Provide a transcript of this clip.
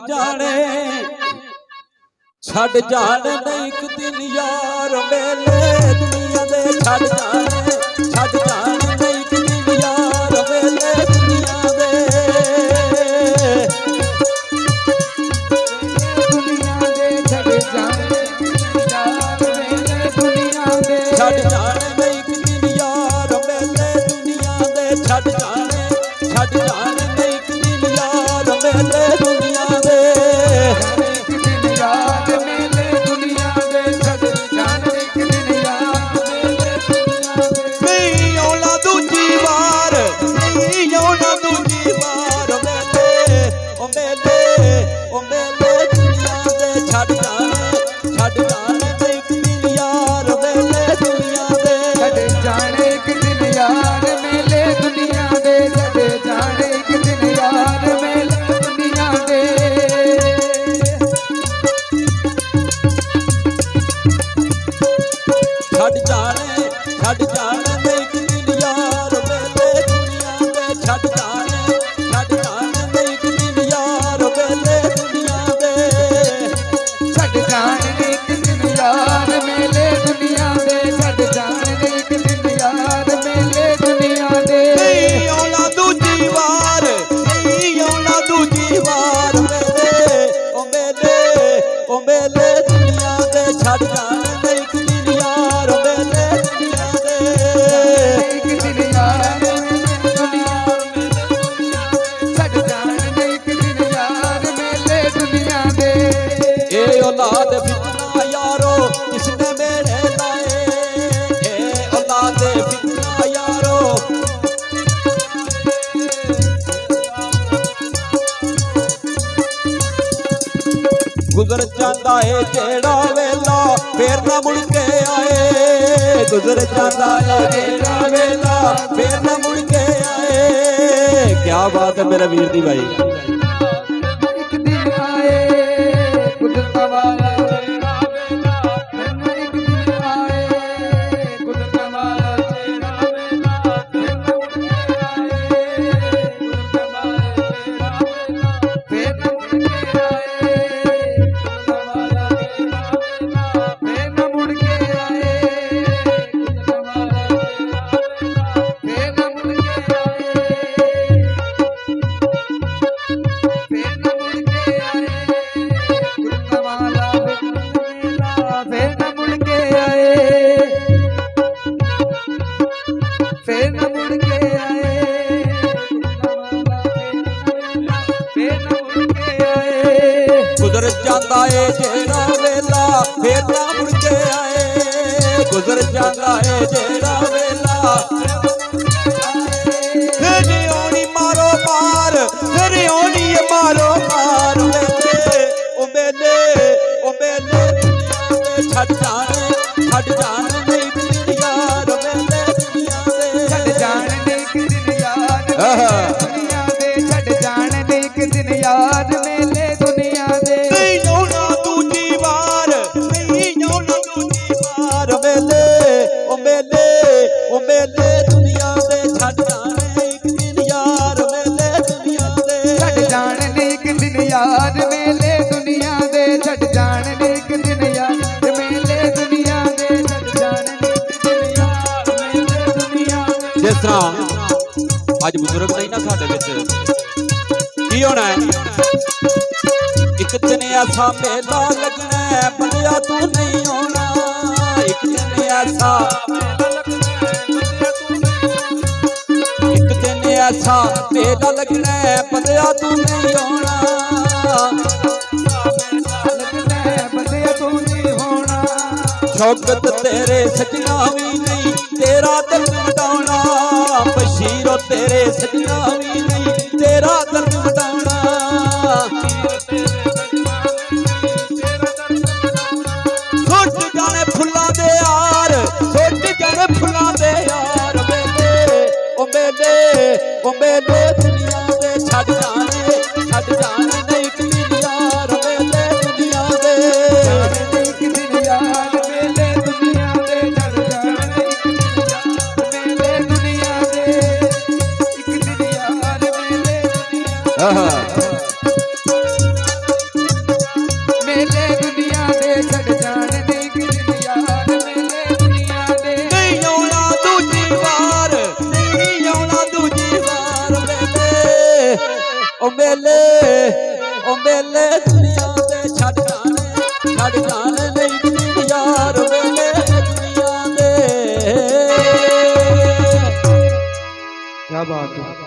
जाने छड़ जाने नहीं एक दिन यार मेले दुनिया दे छड़ जाने नहीं एक दिन यार मेले दुनिया दे छड़ जाने यार मेले दुनिया दे छड़ जाने नहीं एक दिन यार मेले दुनिया दे छड़ जाने नहीं एक दिन यार मेले दुनिया दे औलाद फितना यारो किसने मेरे लाए औलाद फितना यारो गुजर जाता है जेड़ा वेला फिर ना मुड़ के आए गुजर जाता है जेड़ा वेला फिर ना मुड़ के आए। क्या बात है मेरा वीर दी भाई। गुजर जाता है जेड़ा वेला फिर ना मुड़ के आए गुजर जाता है जेड़ा वेला फिर ओनी मारो मार फिर ओनी ये मारो मार ओ मेले छड़ जाने नहीं दिन यार मेले दुनिया दे छड़ जाने नहीं दिन यार दुनिया दे छड़ जाने नहीं दिन यार मेले दुनिया दे नहीं होना दूजी बार मेले ओ मेले दुनिया दे छड़ जाने एक दिन यार मेले दुनिया दे छड़ जाने एक दिन यार मेले दुनिया दे छड़ जाने एक दिन यार मेले दुनिया दे छड़ जाने एक दिन यार मेले दुनिया दे। जिस तरह अज बुजुर्ग नहीं ना साडे विच की होना है एक दिन ऐसा मेला लगना है बंदिया तू नहीं होना एक दिन ऐसा मेला लगना है बंदिया तू नहीं होना बंदिया तू नहीं होना शौकत तेरे सजना भी नहीं तेरा दर्द मिटाना बशीरो तेरे सजना भी नहीं तेरा दर्द मिटाना सुट जाने फुल्लां दे यार सुट जाने फुल्लां दे यार मेले दुनिया दे छड़ जाने नहीं एक दिन यार मेले दुनिया दे एक दिन यार मेले दुनिया दे छड़ जाने मेले दुनिया दे एक दिन यार मेले दुनिया ਉਹ ਮੇਲੇ ਦੁਨੀਆ ਦੇ ਛੱਡ ਜਾਣੇ ਨਹੀਂ ਦਿਨ ਯਾਰ ਮੇਲੇ ਦੁਨੀਆ ਦੇ। क्या बात है।